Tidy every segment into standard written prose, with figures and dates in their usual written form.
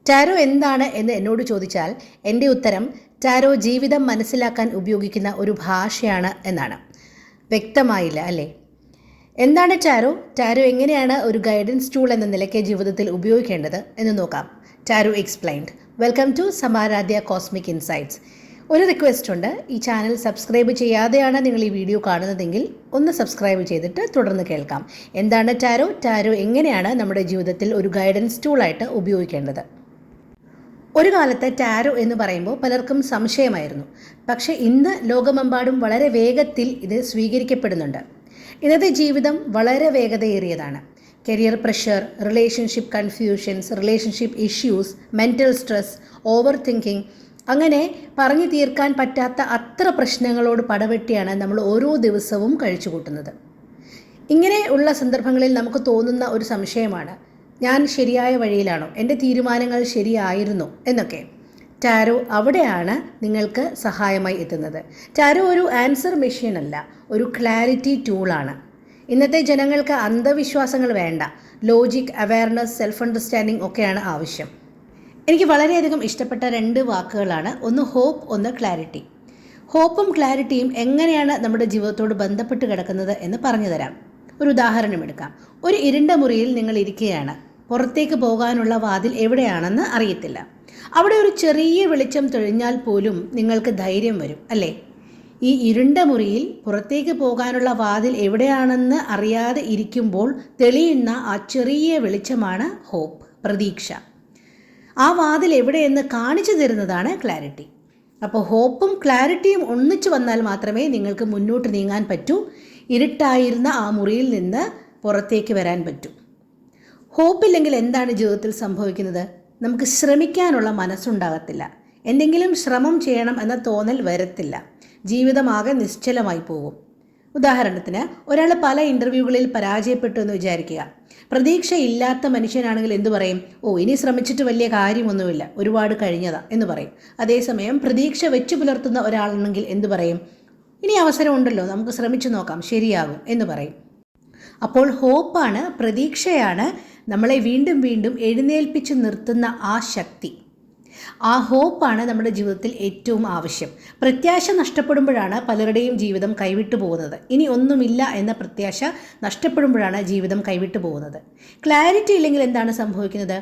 Tarot എന്താണ് എന്ന് എന്നോട് ചോദിച്ചാൽ എൻ്റെ ഉത്തരം ടാരോ ജീവിതം മനസ്സിലാക്കാൻ ഉപയോഗിക്കുന്ന ഒരു ഭാഷയാണ് എന്നാണ്. വ്യക്തമായില്ല അല്ലേ? എന്താണ് ടാരോ? ടാരോ എങ്ങനെയാണ് ഒരു ഗൈഡൻസ് ടൂൾ എന്ന നിലയ്ക്ക് ജീവിതത്തിൽ ഉപയോഗിക്കേണ്ടത് എന്ന് നോക്കാം. Tarot explained. Welcome to Samaradhya cosmic insights. ഒരു റിക്വസ്റ്റ് ഉണ്ട്. ഈ ചാനൽ സബ്സ്ക്രൈബ് ചെയ്യാതെയാണ് നിങ്ങൾ ഈ വീഡിയോ കാണുന്നതെങ്കിൽ ഒന്ന് സബ്സ്ക്രൈബ് ചെയ്തിട്ട് തുടർന്ന് കേൾക്കാം. എന്താണ് ടാരോ? ടാരോ എങ്ങനെയാണ് നമ്മുടെ ജീവിതത്തിൽ ഒരു ഗൈഡൻസ് ടൂളായിട്ട് ഉപയോഗിക്കേണ്ടത്? ഒരു കാലത്ത് ടാരോ എന്ന് പറയുമ്പോൾ പലർക്കും സംശയമായിരുന്നു. പക്ഷേ ഇന്ന് ലോകമെമ്പാടും വളരെ വേഗത്തിൽ ഇത് സ്വീകരിക്കപ്പെടുന്നുണ്ട്. ഇന്നത്തെ ജീവിതം വളരെ വേഗതയേറിയതാണ്. Career pressure, relationship confusions, relationship issues, mental stress, overthinking, അങ്ങനെ പറഞ്ഞു തീർക്കാൻ പറ്റാത്ത അത്ര പ്രശ്നങ്ങളോട് പടവെട്ടിയാണ് നമ്മൾ ഓരോ ദിവസവും കഴിച്ചു കൂട്ടുന്നത്. ഇങ്ങനെ ഉള്ള സന്ദർഭങ്ങളിൽ നമുക്ക് തോന്നുന്ന ഒരു സംശയമാണ്, ഞാൻ ശരിയായ വഴിയിലാണോ? എൻ്റെ തീരുമാനങ്ങൾ ശരിയായിരുന്നോ എന്നൊക്കെ. ടാരോ അവിടെയാണ് നിങ്ങൾക്ക് സഹായമായി എത്തുന്നത്. ടാരോ ഒരു ആൻസർ മെഷീൻ അല്ല, ഒരു ക്ലാരിറ്റി ടൂളാണ്. ഇന്നത്തെ ജനങ്ങൾക്ക് അന്ധവിശ്വാസങ്ങൾ വേണ്ട, ലോജിക്, അവയർനെസ്, സെൽഫ് അണ്ടർസ്റ്റാൻഡിങ് ഒക്കെയാണ് ആവശ്യം. എനിക്ക് വളരെയധികം ഇഷ്ടപ്പെട്ട രണ്ട് വാക്കുകളാണ്, ഒന്ന് ഹോപ്പ്, ഒന്ന് ക്ലാരിറ്റി. ഹോപ്പും ക്ലാരിറ്റിയും എങ്ങനെയാണ് നമ്മുടെ ജീവിതത്തോട് ബന്ധപ്പെട്ട് കിടക്കുന്നത് എന്ന് പറഞ്ഞു തരാം. ഒരു ഉദാഹരണം എടുക്കാം. ഒരു ഇരുണ്ട മുറിയിൽ നിങ്ങൾ ഇരിക്കുകയാണ്. പുറത്തേക്ക് പോകാനുള്ള വാതിൽ എവിടെയാണെന്ന് അറിയത്തില്ല. അവിടെ ഒരു ചെറിയ വെളിച്ചം തെളിഞ്ഞാൽ പോലും നിങ്ങൾക്ക് ധൈര്യം വരും അല്ലേ? ഈ ഇരുണ്ട മുറിയിൽ പുറത്തേക്ക് പോകാനുള്ള വാതിൽ എവിടെയാണെന്ന് അറിയാതെ ഇരിക്കുമ്പോൾ തെളിയുന്ന ആ ചെറിയ വെളിച്ചമാണ് ഹോപ്പ്, പ്രതീക്ഷ. ആ വാതിൽ എവിടെയെന്ന് കാണിച്ചു തരുന്നതാണ് ക്ലാരിറ്റി. അപ്പോൾ ഹോപ്പും ക്ലാരിറ്റിയും ഒന്നിച്ചു വന്നാൽ മാത്രമേ നിങ്ങൾക്ക് മുന്നോട്ട് നീങ്ങാൻ പറ്റൂ, ഇരുട്ടായിരുന്ന ആ മുറിയിൽ നിന്ന് പുറത്തേക്ക് വരാൻ പറ്റൂ. ഹോപ്പില്ലെങ്കിൽ എന്താണ് ജീവിതത്തിൽ സംഭവിക്കുന്നത്? നമുക്ക് ശ്രമിക്കാനുള്ള മനസ്സുണ്ടാകത്തില്ല. എന്തെങ്കിലും ശ്രമം ചെയ്യണം എന്ന തോന്നൽ വരത്തില്ല. ജീവിതമാകെ നിശ്ചലമായി പോകും. ഉദാഹരണത്തിന്, ഒരാൾ പല ഇൻ്റർവ്യൂകളിൽ പരാജയപ്പെട്ടു എന്ന് വിചാരിക്കുക. പ്രതീക്ഷയില്ലാത്ത മനുഷ്യനാണെങ്കിൽ എന്തു പറയും? ഇനി ശ്രമിച്ചിട്ട് വലിയ കാര്യമൊന്നുമില്ല, ഒരുപാട് കഴിഞ്ഞതാ എന്ന് പറയും. അതേസമയം പ്രതീക്ഷ വെച്ചു പുലർത്തുന്ന ഒരാളാണെങ്കിൽ എന്തു പറയും? ഇനി അവസരമുണ്ടല്ലോ, നമുക്ക് ശ്രമിച്ചു നോക്കാം, ശരിയാകും എന്ന് പറയും. അപ്പോൾ ഹോപ്പാണ്, പ്രതീക്ഷയാണ് നമ്മളെ വീണ്ടും വീണ്ടും എഴുന്നേൽപ്പിച്ച് നിർത്തുന്ന ആ ശക്തി. ആ ഹോപ്പാണ് നമ്മുടെ ജീവിതത്തിൽ ഏറ്റവും ആവശ്യം. പ്രത്യാശ നഷ്ടപ്പെടുമ്പോഴാണ് പലരുടെയും ജീവിതം കൈവിട്ടു പോകുന്നത്. ഇനി ഒന്നുമില്ല എന്ന പ്രത്യാശ നഷ്ടപ്പെടുമ്പോഴാണ് ജീവിതം കൈവിട്ടു പോകുന്നത്. ക്ലാരിറ്റി ഇല്ലെങ്കിൽ എന്താണ് സംഭവിക്കുന്നത്?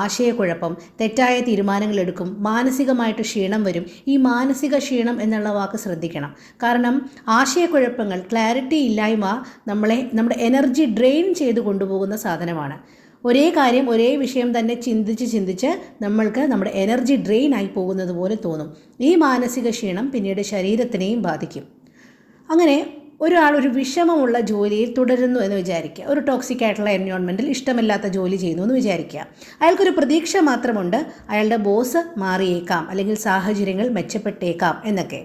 ആശയക്കുഴപ്പം, തെറ്റായ തീരുമാനങ്ങൾ എടുക്കും, മാനസികമായിട്ട് ക്ഷീണം വരും. ഈ മാനസിക ക്ഷീണം എന്നുള്ള വാക്ക് ശ്രദ്ധിക്കണം. കാരണം ആശയക്കുഴപ്പങ്ങൾ, ക്ലാരിറ്റി ഇല്ലായ്മ നമ്മുടെ എനർജി ഡ്രെയിൻ ചെയ്ത് കൊണ്ടുപോകുന്ന സാധനമാണ്. ഒരേ കാര്യം, ഒരേ വിഷയം തന്നെ ചിന്തിച്ച് നമ്മൾക്ക് നമ്മുടെ എനർജി ഡ്രെയിൻ ആയി പോകുന്നത് പോലെ തോന്നും. ഈ മാനസിക ക്ഷീണം പിന്നീട് ശരീരത്തിനെയും ബാധിക്കും. അങ്ങനെ ഒരാൾ ഒരു വിഷമമുള്ള ജോലിയിൽ തുടരുന്നു എന്ന് വിചാരിക്കുക. ഒരു ടോക്സിക് ആയിട്ടുള്ള എൻവയോൺമെൻറ്റിൽ ഇഷ്ടമില്ലാത്ത ജോലി ചെയ്യുന്നു എന്ന് വിചാരിക്കുക. അയാൾക്കൊരു പ്രതീക്ഷ മാത്രമുണ്ട്, അയാളുടെ ബോസ് മാറിയേക്കാം, അല്ലെങ്കിൽ സാഹചര്യങ്ങൾ മെച്ചപ്പെട്ടേക്കാം എന്നൊക്കെ.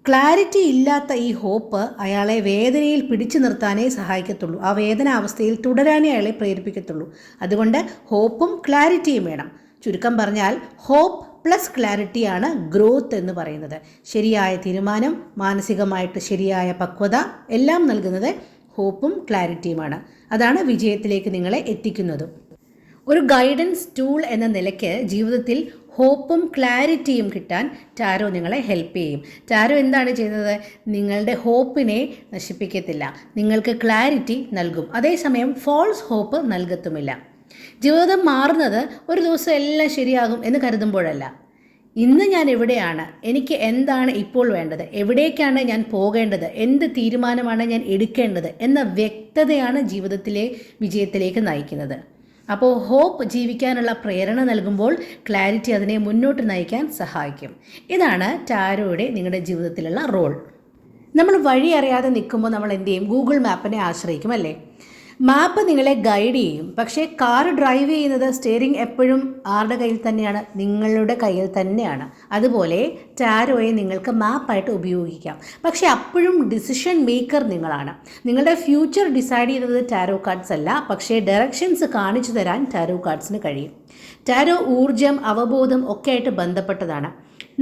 ക്ലാരിറ്റി ഇല്ലാത്ത ഈ ഹോപ്പ് അയാളെ വേദനയിൽ പിടിച്ചു നിർത്താനേ സഹായിക്കത്തുള്ളൂ. ആ വേദനാവസ്ഥയിൽ തുടരാനേ അയാളെ പ്രേരിപ്പിക്കത്തുള്ളൂ. അതുകൊണ്ട് ഹോപ്പും ക്ലാരിറ്റിയും വേണം. ചുരുക്കം പറഞ്ഞാൽ ഹോപ്പ് പ്ലസ് ക്ലാരിറ്റിയാണ് ഗ്രോത്ത് എന്ന് പറയുന്നത്. ശരിയായ തീരുമാനം, മാനസികമായിട്ട് ശരിയായ പക്വത എല്ലാം നൽകുന്നത് ഹോപ്പും ക്ലാരിറ്റിയുമാണ്. അതാണ് വിജയത്തിലേക്ക് നിങ്ങളെ എത്തിക്കുന്നതും. ഒരു ഗൈഡൻസ് ടൂൾ എന്ന നിലയ്ക്ക് ജീവിതത്തിൽ ഹോപ്പും ക്ലാരിറ്റിയും കിട്ടാൻ ടാരോ നിങ്ങളെ ഹെൽപ്പ് ചെയ്യും. ടാരോ എന്താണ് ചെയ്യുന്നത്? നിങ്ങളുടെ ഹോപ്പിനെ നശിപ്പിക്കത്തില്ല, നിങ്ങൾക്ക് ക്ലാരിറ്റി നൽകും. അതേസമയം ഫോൾസ് ഹോപ്പ് നൽകത്തുമില്ല. ജീവിതം മാറുന്നത് ഒരു ദിവസം എല്ലാം ശരിയാകും എന്ന് കരുതുമ്പോഴല്ല. ഇന്ന് ഞാൻ എവിടെയാണ്, എനിക്ക് എന്താണ് ഇപ്പോൾ വേണ്ടത്, എവിടേക്കാണ് ഞാൻ പോകേണ്ടത്, എന്ത് തീരുമാനമാണ് ഞാൻ എടുക്കേണ്ടത് എന്ന വ്യക്തതയാണ് ജീവിതത്തിലെ വിജയത്തിലേക്ക് നയിക്കുന്നത്. അപ്പോൾ ഹോപ്പ് ജീവിക്കാനുള്ള പ്രേരണ നൽകുമ്പോൾ ക്ലാരിറ്റി അതിനെ മുന്നോട്ട് നയിക്കാൻ സഹായിക്കും. ഇതാണ് ടാരോയുടെ നിങ്ങളുടെ ജീവിതത്തിലുള്ള റോൾ. നമ്മൾ വഴി അറിയാതെ നിൽക്കുമ്പോൾ നമ്മൾ എന്ത് ചെയ്യും? ഗൂഗിൾ മാപ്പിനെ ആശ്രയിക്കും അല്ലേ? മാപ്പ് നിങ്ങളെ ഗൈഡ് ചെയ്യും. പക്ഷേ കാർ ഡ്രൈവ് ചെയ്യുന്നത്, സ്റ്റിയറിംഗ് എപ്പോഴും ആരുടെ കയ്യിൽ തന്നെയാണ്? നിങ്ങളുടെ കയ്യിൽ തന്നെയാണ്. അതുപോലെ ടാരോയെ നിങ്ങൾക്ക് മാപ്പായിട്ട് ഉപയോഗിക്കാം. പക്ഷേ അപ്പോഴും ഡിസിഷൻ മേക്കർ നിങ്ങളാണ്. നിങ്ങളുടെ ഫ്യൂച്ചർ ഡിസൈഡ് ചെയ്യുന്നത് ടാരോ കാർഡ്സ് അല്ല, പക്ഷേ ഡയറക്ഷൻസ് കാണിച്ചു തരാൻ ടാരോ കാർഡ്സിന് കഴിയും. ടാരോ ഊർജം, അവബോധം ഒക്കെ ആയിട്ട് ബന്ധപ്പെട്ടതാണ്.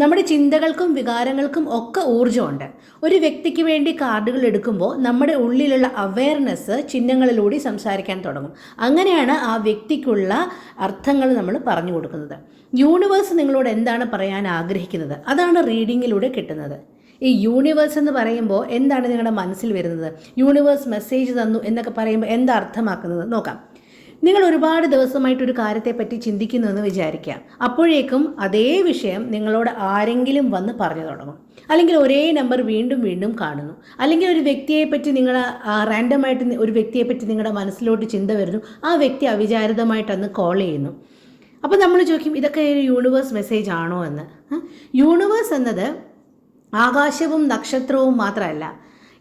നമ്മുടെ ചിന്തകൾക്കും വികാരങ്ങൾക്കും ഒക്കെ ഊർജ്ജമുണ്ട്. ഒരു വ്യക്തിക്ക് വേണ്ടി കാർഡുകൾ എടുക്കുമ്പോൾ നമ്മുടെ ഉള്ളിലുള്ള അവെയർനെസ് ചിഹ്നങ്ങളിലൂടെ സംസാരിക്കാൻ തുടങ്ങും. അങ്ങനെയാണ് ആ വ്യക്തിക്കുള്ള അർത്ഥങ്ങൾ നമ്മൾ പറഞ്ഞു കൊടുക്കുന്നത്. യൂണിവേഴ്സ് നിങ്ങളോട് എന്താണ് പറയാൻ ആഗ്രഹിക്കുന്നത്, അതാണ് റീഡിങ്ങിലൂടെ കിട്ടുന്നത്. ഈ യൂണിവേഴ്സ് എന്ന് പറയുമ്പോൾ എന്താണ് നിങ്ങളുടെ മനസ്സിൽ വരുന്നത്? യൂണിവേഴ്സ് മെസ്സേജ് തന്നു എന്നൊക്കെ പറയുമ്പോൾ എന്താ അർത്ഥമാക്കുന്നത് നോക്കാം. നിങ്ങൾ ഒരുപാട് ദിവസമായിട്ടൊരു കാര്യത്തെപ്പറ്റി ചിന്തിക്കുന്നുവെന്ന് വിചാരിക്കുക. അപ്പോഴേക്കും അതേ വിഷയം നിങ്ങളോട് ആരെങ്കിലും വന്ന് പറഞ്ഞു തുടങ്ങും. അല്ലെങ്കിൽ ഒരേ നമ്പർ വീണ്ടും വീണ്ടും കാണുന്നു. അല്ലെങ്കിൽ ഒരു വ്യക്തിയെപ്പറ്റി നിങ്ങൾ റാൻഡമായിട്ട് ഒരു വ്യക്തിയെപ്പറ്റി നിങ്ങളുടെ മനസ്സിലോട്ട് ചിന്ത വരുന്നു. ആ വ്യക്തി അവിചാരിതമായിട്ടന്ന് കോൾ ചെയ്യുന്നു. അപ്പോൾ നമ്മൾ ചോദിക്കും, ഇതൊക്കെ ഒരു യൂണിവേഴ്സ് മെസ്സേജ് ആണോ എന്ന്. യൂണിവേഴ്സ് എന്നത് ആകാശവും നക്ഷത്രവും മാത്രമല്ല,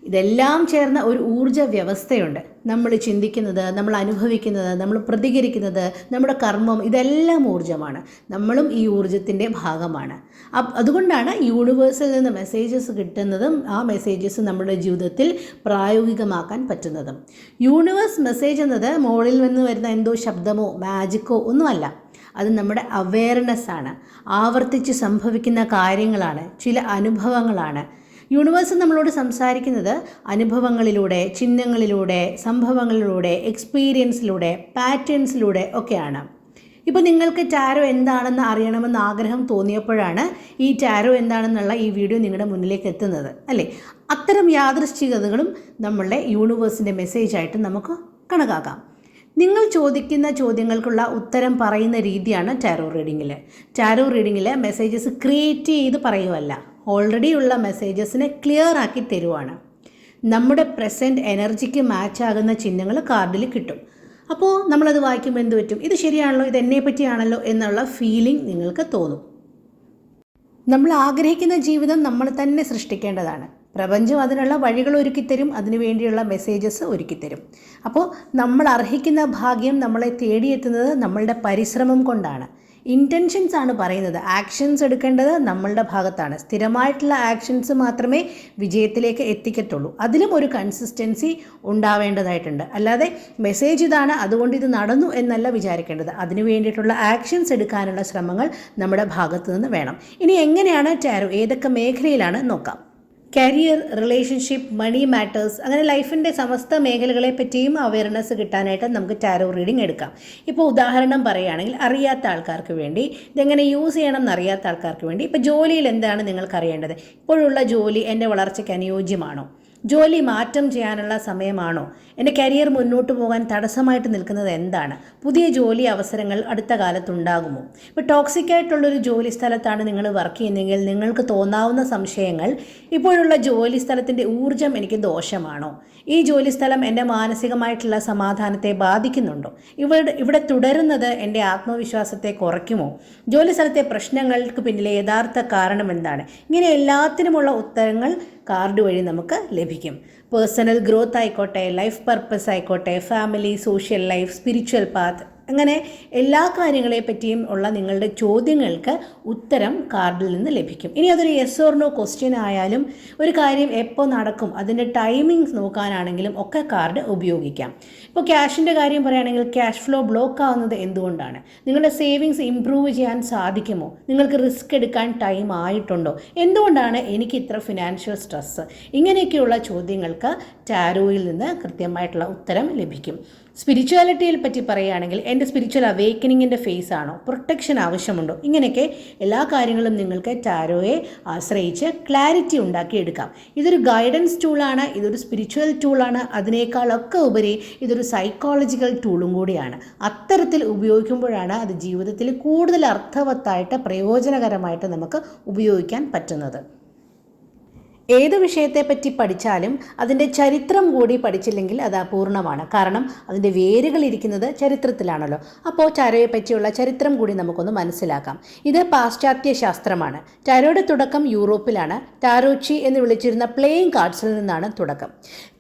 ഇതെല്ലാം ചേർന്ന ഒരു ഊർജ്ജ വ്യവസ്ഥയുണ്ട്. നമ്മൾ ചിന്തിക്കുന്നത്, നമ്മൾ അനുഭവിക്കുന്നത്, നമ്മൾ പ്രതികരിക്കുന്നത്, നമ്മുടെ കർമ്മം, ഇതെല്ലാം ഊർജ്ജമാണ്. നമ്മളും ഈ ഊർജ്ജത്തിൻ്റെ ഭാഗമാണ്. അതുകൊണ്ടാണ് യൂണിവേഴ്സിൽ നിന്ന് മെസ്സേജസ് കിട്ടുന്നതും ആ മെസ്സേജസ് നമ്മുടെ ജീവിതത്തിൽ പ്രായോഗികമാക്കാൻ പറ്റുന്നതും. യൂണിവേഴ്സ് മെസ്സേജ് എന്നത് മുകളിൽ നിന്ന് വരുന്ന എന്തോ ശബ്ദമോ മാജിക്കോ ഒന്നുമല്ല. അത് നമ്മുടെ അവെയർനെസ്സാണ്. ആവർത്തിച്ച് സംഭവിക്കുന്ന കാര്യങ്ങളാണ്, ചില അനുഭവങ്ങളാണ്. യൂണിവേഴ്സ് നമ്മളോട് സംസാരിക്കുന്നത് അനുഭവങ്ങളിലൂടെ, ചിഹ്നങ്ങളിലൂടെ, സംഭവങ്ങളിലൂടെ, എക്സ്പീരിയൻസിലൂടെ, പാറ്റേൺസിലൂടെ ഒക്കെയാണ്. ഇപ്പോൾ നിങ്ങൾക്ക് ടാരോ എന്താണെന്ന് അറിയണമെന്ന് ആഗ്രഹം തോന്നിയപ്പോഴാണ് ഈ ടാരോ എന്താണെന്നുള്ള ഈ വീഡിയോ നിങ്ങളുടെ മുന്നിലേക്ക് എത്തുന്നത്, അല്ലേ? അത്തരം യാദൃശ്ചികതകളും നമ്മളുടെ യൂണിവേഴ്സിൻ്റെ മെസ്സേജായിട്ട് നമുക്ക് കണക്കാക്കാം. നിങ്ങൾ ചോദിക്കുന്ന ചോദ്യങ്ങൾക്കുള്ള ഉത്തരം പറയുന്ന രീതിയാണ് ടാരോ റീഡിങ്ങിൽ. ടാരോ റീഡിങ്ങിൽ മെസ്സേജസ് ക്രിയേറ്റ് ചെയ്ത് പറയുമല്ല, ഓൾറെഡി ഉള്ള മെസ്സേജസിനെ ക്ലിയർ ആക്കി തരുവാണ്. നമ്മുടെ പ്രസൻറ്റ് എനർജിക്ക് മാച്ച് ആകുന്ന ചിഹ്നങ്ങൾ കാർഡിൽ കിട്ടും. അപ്പോൾ നമ്മളത് വായിക്കുമ്പോൾ എന്ത് പറ്റും? ഇത് ശരിയാണല്ലോ, ഇത് എന്നെ പറ്റിയാണല്ലോ എന്നുള്ള ഫീലിംഗ് നിങ്ങൾക്ക് തോന്നും. നമ്മൾ ആഗ്രഹിക്കുന്ന ജീവിതം നമ്മൾ തന്നെ സൃഷ്ടിക്കേണ്ടതാണ്. പ്രപഞ്ചം അതിനുള്ള വഴികൾ ഒരുക്കിത്തരും, അതിനുവേണ്ടിയുള്ള മെസ്സേജസ് ഒരുക്കിത്തരും. അപ്പോൾ നമ്മൾ അർഹിക്കുന്ന ഭാഗ്യം നമ്മളെ തേടിയെത്തുന്നത് നമ്മളുടെ പരിശ്രമം കൊണ്ടാണ്. ഇൻറ്റൻഷൻസ് ആണ് പറയുന്നത്. ആക്ഷൻസ് എടുക്കേണ്ടത് നമ്മളുടെ ഭാഗത്താണ്. സ്ഥിരമായിട്ടുള്ള ആക്ഷൻസ് മാത്രമേ വിജയത്തിലേക്ക് എത്തിക്കത്തുള്ളൂ. അതിലും ഒരു കൺസിസ്റ്റൻസി ഉണ്ടാവേണ്ടതായിട്ടുണ്ട്. അല്ലാതെ മെസ്സേജ് ഇതാണ് അതുകൊണ്ട് ഇത് നടന്നു എന്നല്ല വിചാരിക്കേണ്ടത്. അതിനു വേണ്ടിയിട്ടുള്ള ആക്ഷൻസ് എടുക്കാനുള്ള ശ്രമങ്ങൾ നമ്മുടെ ഭാഗത്തു നിന്ന് വേണം. ഇനി എങ്ങനെയാണ് ടാരോ, ഏതൊക്കെ മേഖലയിലാണ് നോക്കാം. കരിയർ, റിലേഷൻഷിപ്പ്, മണി മാറ്റേഴ്സ്, അങ്ങനെ ലൈഫിൻ്റെ സമസ്ത മേഖലകളെ പറ്റിയും അവയർനെസ് കിട്ടാനായിട്ട് നമുക്ക് ടാരോ റീഡിംഗ് എടുക്കാം. ഇപ്പോൾ ഉദാഹരണം പറയുകയാണെങ്കിൽ, അറിയാത്ത ആൾക്കാർക്ക് വേണ്ടി, ഇതെങ്ങനെ യൂസ് ചെയ്യണം എന്നറിയാത്ത ആൾക്കാർക്ക് വേണ്ടി, ഇപ്പോൾ ജോലിയിൽ എന്താണ് നിങ്ങൾക്ക് അറിയേണ്ടത്? ഇപ്പോഴുള്ള ജോലി എൻ്റെ വളർച്ചയ്ക്ക് അനുയോജ്യമാണോ? ജോലി മാറ്റം ചെയ്യാനുള്ള സമയമാണോ? എൻ്റെ കരിയർ മുന്നോട്ട് പോകാൻ തടസ്സമായിട്ട് നിൽക്കുന്നത് എന്താണ്? പുതിയ ജോലി അവസരങ്ങൾ അടുത്ത കാലത്തുണ്ടാകുമോ? ഇപ്പോൾ ടോക്സിക് ആയിട്ടുള്ളൊരു ജോലി സ്ഥലത്താണ് നിങ്ങൾ വർക്ക് ചെയ്യുന്നതെങ്കിൽ നിങ്ങൾക്ക് തോന്നാവുന്ന സംശയങ്ങൾ, ഇപ്പോഴുള്ള ജോലി സ്ഥലത്തിൻ്റെ ഊർജ്ജം എനിക്ക് ദോഷമാണോ? ഈ ജോലി സ്ഥലം എൻ്റെ മാനസികമായിട്ടുള്ള സമാധാനത്തെ ബാധിക്കുന്നുണ്ടോ? ഇവിടെ തുടരുന്നത് എൻ്റെ ആത്മവിശ്വാസത്തെ കുറയ്ക്കുമോ? ജോലി സ്ഥലത്തെ പ്രശ്നങ്ങൾക്ക് പിന്നിലെ യഥാർത്ഥ കാരണം എന്താണ്? ഇങ്ങനെ എല്ലാത്തിനുമുള്ള ഉത്തരങ്ങൾ കാർഡ് വഴി നമുക്ക് ലഭിക്കും. പേഴ്സണൽ ഗ്രോത്ത് ആയിക്കോട്ടെ, ലൈഫ് പർപ്പസ് ആയിക്കോട്ടെ, family, social life, spiritual path, അങ്ങനെ എല്ലാ കാര്യങ്ങളെ പറ്റിയും ഉള്ള നിങ്ങളുടെ ചോദ്യങ്ങൾക്ക് ഉത്തരം കാർഡിൽ നിന്ന് ലഭിക്കും. ഇനി അതൊരു യെസ് ഓർ നോ ക്വസ്റ്റ്യൻ ആയാലും, ഒരു കാര്യം എപ്പോൾ നടക്കും അതിൻ്റെ ടൈമിങ്സ് നോക്കാനാണെങ്കിലും ഒക്കെ കാർഡ് ഉപയോഗിക്കാം. ഇപ്പോൾ ക്യാഷിൻ്റെ കാര്യം പറയുകയാണെങ്കിൽ, ക്യാഷ് ഫ്ലോ ബ്ലോക്ക് ആവുന്നത് എന്തുകൊണ്ടാണ്? നിങ്ങളുടെ സേവിങ്സ് ഇംപ്രൂവ് ചെയ്യാൻ സാധിക്കുമോ? നിങ്ങൾക്ക് റിസ്ക് എടുക്കാൻ ടൈം ആയിട്ടുണ്ടോ? എന്തുകൊണ്ടാണ് എനിക്ക് ഇത്ര ഫിനാൻഷ്യൽ സ്ട്രെസ്സ്? ഇങ്ങനെയൊക്കെയുള്ള ചോദ്യങ്ങൾക്ക് ടാരോയിൽ നിന്ന് കൃത്യമായിട്ടുള്ള ഉത്തരം ലഭിക്കും. സ്പിരിച്വാലിറ്റിയെ പറ്റി പറയുകയാണെങ്കിൽ, എൻ്റെ സ്പിരിച്വൽ അവേക്കനിങ്ങിൻ്റെ ഫേസ് ആണോ? പ്രൊട്ടക്ഷൻ ആവശ്യമുണ്ടോ? ഇങ്ങനെയൊക്കെ എല്ലാ കാര്യങ്ങളും നിങ്ങൾക്ക് ടാരോയെ ആശ്രയിച്ച് ക്ലാരിറ്റി ഉണ്ടാക്കിയെടുക്കാം. ഇതൊരു ഗൈഡൻസ് ടൂളാണ്, ഇതൊരു സ്പിരിച്വൽ ടൂളാണ്, അതിനേക്കാളൊക്കെ ഉപരി ഇതൊരു സൈക്കോളജിക്കൽ ടൂളും കൂടിയാണ്. അത്തരത്തിൽ ഉപയോഗിക്കുമ്പോഴാണ് അത് ജീവിതത്തിൽ കൂടുതൽ അർത്ഥവത്തായിട്ട്, പ്രയോജനകരമായിട്ട് നമുക്ക് ഉപയോഗിക്കാൻ പറ്റുന്നത്. ഏത് വിഷയത്തെപ്പറ്റി പഠിച്ചാലും അതിൻ്റെ ചരിത്രം കൂടി പഠിച്ചില്ലെങ്കിൽ അത് അപൂർണമാണ്. കാരണം അതിൻ്റെ വേരുകൾ ഇരിക്കുന്നത് ചരിത്രത്തിലാണല്ലോ. അപ്പോൾ ടാരോയെ പറ്റിയുള്ള ചരിത്രം കൂടി നമുക്കൊന്ന് മനസ്സിലാക്കാം. ഇത് പാശ്ചാത്യ ശാസ്ത്രമാണ്. ടാരോയുടെ തുടക്കം യൂറോപ്പിലാണ്. ടാരോച്ചി എന്ന് വിളിച്ചിരുന്ന പ്ലേയിങ് കാർഡ്സിൽ നിന്നാണ് തുടക്കം.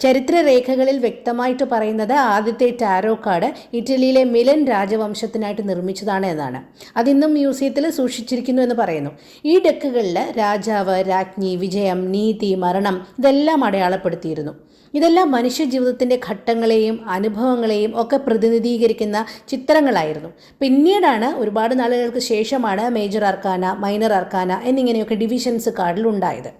ചരിത്രരേഖകളിൽ വ്യക്തമായിട്ട് പറയുന്നത് ആദ്യത്തെ ടാരോ കാർഡ് ഇറ്റലിയിലെ മിലൻ രാജവംശത്തിനായിട്ട് നിർമ്മിച്ചതാണ് എന്നാണ്. അതിന്നും മ്യൂസിയത്തിൽ സൂക്ഷിച്ചിരിക്കുന്നു എന്ന് പറയുന്നു. ഈ ഡെക്കുകളിൽ രാജാവ്, രാജ്ഞി, വിജയം, നീതി, അനിയത്തി, മരണം ഇതെല്ലാം അടയാളപ്പെടുത്തിയിരുന്നു. ഇതെല്ലാം മനുഷ്യ ജീവിതത്തിൻ്റെ ഘട്ടങ്ങളെയും അനുഭവങ്ങളെയും ഒക്കെ പ്രതിനിധീകരിക്കുന്ന ചിത്രങ്ങളായിരുന്നു. പിന്നീടാണ് ഒരുപാട് നാളുകൾക്ക് ശേഷമാണ് മേജർ അർക്കാന, മൈനർ അർക്കാന എന്നിങ്ങനെയൊക്കെ ഡിവിഷൻസ് കാർഡിൽ ഉണ്ടായത്.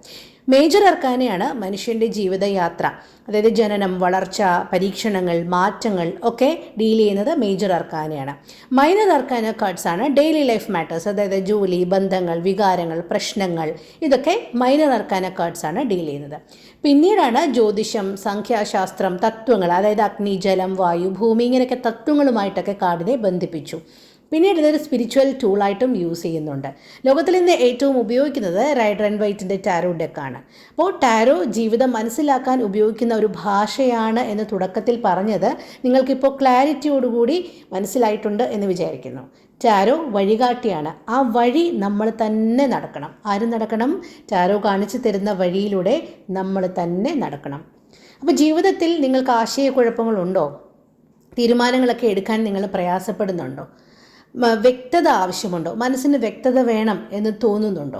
മേജർ അർക്കാനയാണ് മനുഷ്യൻ്റെ ജീവിതയാത്ര, അതായത് ജനനം, വളർച്ച, പരീക്ഷണങ്ങൾ, മാറ്റങ്ങൾ ഒക്കെ ഡീൽ ചെയ്യുന്നത് മേജർ അർക്കാനയാണ്. മൈനർ അർക്കാന കാർഡ്സ് ആണ് ഡെയിലി ലൈഫ് മാറ്റേഴ്സ്, അതായത് ജോലി, ബന്ധങ്ങൾ, വികാരങ്ങൾ, പ്രശ്നങ്ങൾ, ഇതൊക്കെ മൈനർ അർക്കാന കാർഡ്സ് ആണ് ഡീൽ ചെയ്യുന്നത്. പിന്നീടാണ് ജ്യോതിഷം, സംഖ്യാശാസ്ത്രം, തത്വങ്ങൾ, അതായത് അഗ്നി, ജലം, വായു, ഭൂമി ഇങ്ങനെയൊക്കെ തത്വങ്ങളുമായിട്ടൊക്കെ കാർഡിനെ ബന്ധിപ്പിച്ചു. പിന്നീട് ഇതൊരു സ്പിരിച്വൽ ടൂളായിട്ടും യൂസ് ചെയ്യുന്നുണ്ട്. ലോകത്തിൽ ഇന്ന് ഏറ്റവും ഉപയോഗിക്കുന്നത് റൈഡർ ആൻഡ് വൈറ്റിൻ്റെ ടാരോ ഡെക്കാണ്. അപ്പോൾ ടാരോ ജീവിതം മനസ്സിലാക്കാൻ ഉപയോഗിക്കുന്ന ഒരു ഭാഷയാണ് എന്ന് തുടക്കത്തിൽ പറഞ്ഞത് നിങ്ങൾക്കിപ്പോൾ ക്ലാരിറ്റിയോടുകൂടി മനസ്സിലായിട്ടുണ്ട് എന്ന് വിചാരിക്കുന്നു. ടാരോ വഴികാട്ടിയാണ്. ആ വഴി നമ്മൾ തന്നെ നടക്കണം. ആരും നടക്കണം? ടാരോ കാണിച്ചു തരുന്ന വഴിയിലൂടെ നമ്മൾ തന്നെ നടക്കണം. അപ്പോൾ ജീവിതത്തിൽ നിങ്ങൾക്ക് ആശയക്കുഴപ്പങ്ങളുണ്ടോ? തീരുമാനങ്ങളൊക്കെ എടുക്കാൻ നിങ്ങൾ പ്രയാസപ്പെടുന്നുണ്ടോ? വ്യക്തത ആവശ്യമുണ്ടോ? മനസ്സിന് വ്യക്തത വേണം എന്ന് തോന്നുന്നുണ്ടോ?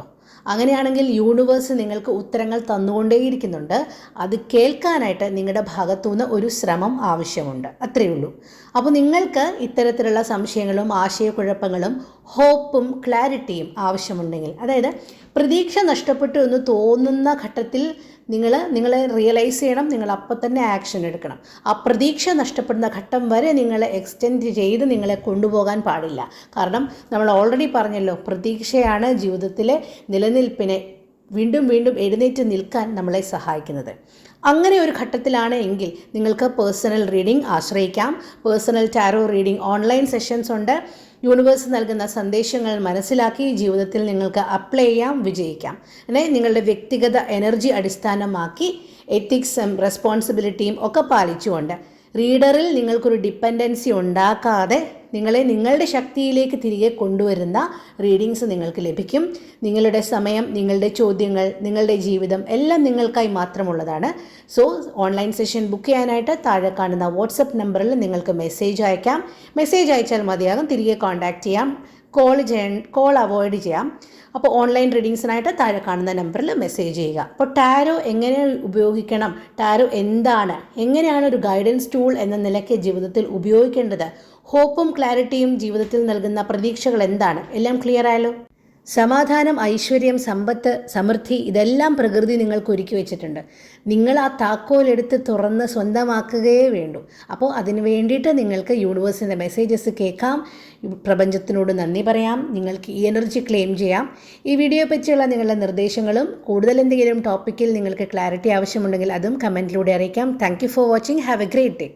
അങ്ങനെയാണെങ്കിൽ യൂണിവേഴ്സ് നിങ്ങൾക്ക് ഉത്തരങ്ങൾ തന്നുകൊണ്ടേയിരിക്കുന്നുണ്ട്. അത് കേൾക്കാനായിട്ട് നിങ്ങളുടെ ഭാഗത്തുനിന്ന് ഒരു ശ്രമം ആവശ്യമുണ്ട്. അത്രയേ ഉള്ളൂ. അപ്പോൾ നിങ്ങൾക്ക് ഇത്തരത്തിലുള്ള സംശയങ്ങളും ആശയക്കുഴപ്പങ്ങളും ഹോപ്പും ക്ലാരിറ്റിയും ആവശ്യമുണ്ടെങ്കിൽ, അതായത് പ്രതീക്ഷ നഷ്ടപ്പെട്ടു എന്ന് തോന്നുന്ന ഘട്ടത്തിൽ നിങ്ങളെ റിയലൈസ് ചെയ്യണം. നിങ്ങൾ അപ്പം തന്നെ ആക്ഷൻ എടുക്കണം. ആ പ്രതീക്ഷ നഷ്ടപ്പെടുന്ന ഘട്ടം വരെ നിങ്ങളെ എക്സ്റ്റെൻഡ് ചെയ്ത് നിങ്ങളെ കൊണ്ടുപോകാൻ പാടില്ല. കാരണം നമ്മൾ ഓൾറെഡി പറഞ്ഞല്ലോ, പ്രതീക്ഷയാണ് ജീവിതത്തിലെ നിലനിൽപ്പിനെ വീണ്ടും വീണ്ടും എഴുന്നേറ്റ് നിൽക്കാൻ നമ്മളെ സഹായിക്കുന്നത്. അങ്ങനെ ഒരു ഘട്ടത്തിലാണ് എങ്കിൽ നിങ്ങൾക്ക് പേഴ്സണൽ റീഡിംഗ് ആശ്രയിക്കാം. Personal tarot reading online sessions ഉണ്ട്. യൂണിവേഴ്സ് നൽകുന്ന സന്ദേശങ്ങൾ മനസ്സിലാക്കി ജീവിതത്തിൽ നിങ്ങൾക്ക് അപ്ലൈ ചെയ്യാം, വിജയിക്കാം. അങ്ങനെ നിങ്ങളുടെ വ്യക്തിഗത എനർജി അടിസ്ഥാനമാക്കി എത്തിക്സും റെസ്പോൺസിബിലിറ്റിയും ഒക്കെ പാലിച്ചുകൊണ്ട് റീഡറിൽ നിങ്ങൾക്കൊരു ഡിപ്പെൻഡൻസി ഉണ്ടാക്കാതെ നിങ്ങളെ നിങ്ങളുടെ ശക്തിയിലേക്ക് തിരികെ കൊണ്ടുവരുന്ന റീഡിങ്സ് നിങ്ങൾക്ക് ലഭിക്കും. നിങ്ങളുടെ സമയം, നിങ്ങളുടെ ചോദ്യങ്ങൾ, നിങ്ങളുടെ ജീവിതം എല്ലാം നിങ്ങൾക്കായി മാത്രമുള്ളതാണ്. സോ ഓൺലൈൻ സെഷൻ ബുക്ക് ചെയ്യാനായിട്ട് താഴെ കാണുന്ന വാട്സപ്പ് നമ്പറിൽ നിങ്ങൾക്ക് മെസ്സേജ് അയക്കാം. മെസ്സേജ് അയച്ചാൽ മതിയാകും. തിരികെ കോൺടാക്റ്റ് ചെയ്യാം. കോൾ അവോയ്ഡ് ചെയ്യാം. അപ്പോൾ ഓൺലൈൻ റീഡിങ്സിനായിട്ട് താഴെ കാണുന്ന നമ്പറിൽ മെസ്സേജ് ചെയ്യുക. അപ്പോൾ ടാരോ എങ്ങനെ ഉപയോഗിക്കണം, ടാരോ എന്താണ്, എങ്ങനെയാണ് ഒരു ഗൈഡൻസ് ടൂൾ എന്ന നിലയ്ക്ക് ജീവിതത്തിൽ ഉപയോഗിക്കേണ്ടത്, ഹോപ്പും ക്ലാരിറ്റിയും ജീവിതത്തിൽ നൽകുന്ന പ്രതീക്ഷകൾ എന്താണ്, എല്ലാം ക്ലിയർ ആയല്ലോ. സമാധാനം, ഐശ്വര്യം, സമ്പത്ത്, സമൃദ്ധി ഇതെല്ലാം പ്രകൃതി നിങ്ങൾക്ക് ഒരുക്കി വെച്ചിട്ടുണ്ട്. നിങ്ങൾ ആ താക്കോലെടുത്ത് തുറന്ന് സ്വന്തമാക്കുകയേ വേണ്ടൂ. അപ്പോൾ അതിന് വേണ്ടിയിട്ട് നിങ്ങൾക്ക് യൂണിവേഴ്സിൻ്റെ മെസ്സേജസ് കേൾക്കാം, പ്രപഞ്ചത്തിനോട് നന്ദി പറയാം, നിങ്ങൾക്ക് ഈ എനർജി ക്ലെയിം ചെയ്യാം. ഈ വീഡിയോയെ പറ്റിയുള്ള നിങ്ങളുടെ നിർദ്ദേശങ്ങളും കൂടുതൽ എന്തെങ്കിലും ടോപ്പിക്കിൽ നിങ്ങൾക്ക് ക്ലാരിറ്റി ആവശ്യമുണ്ടെങ്കിൽ അതും കമൻറ്റിലൂടെ അറിയിക്കാം. Thank you for watching. Have A great day.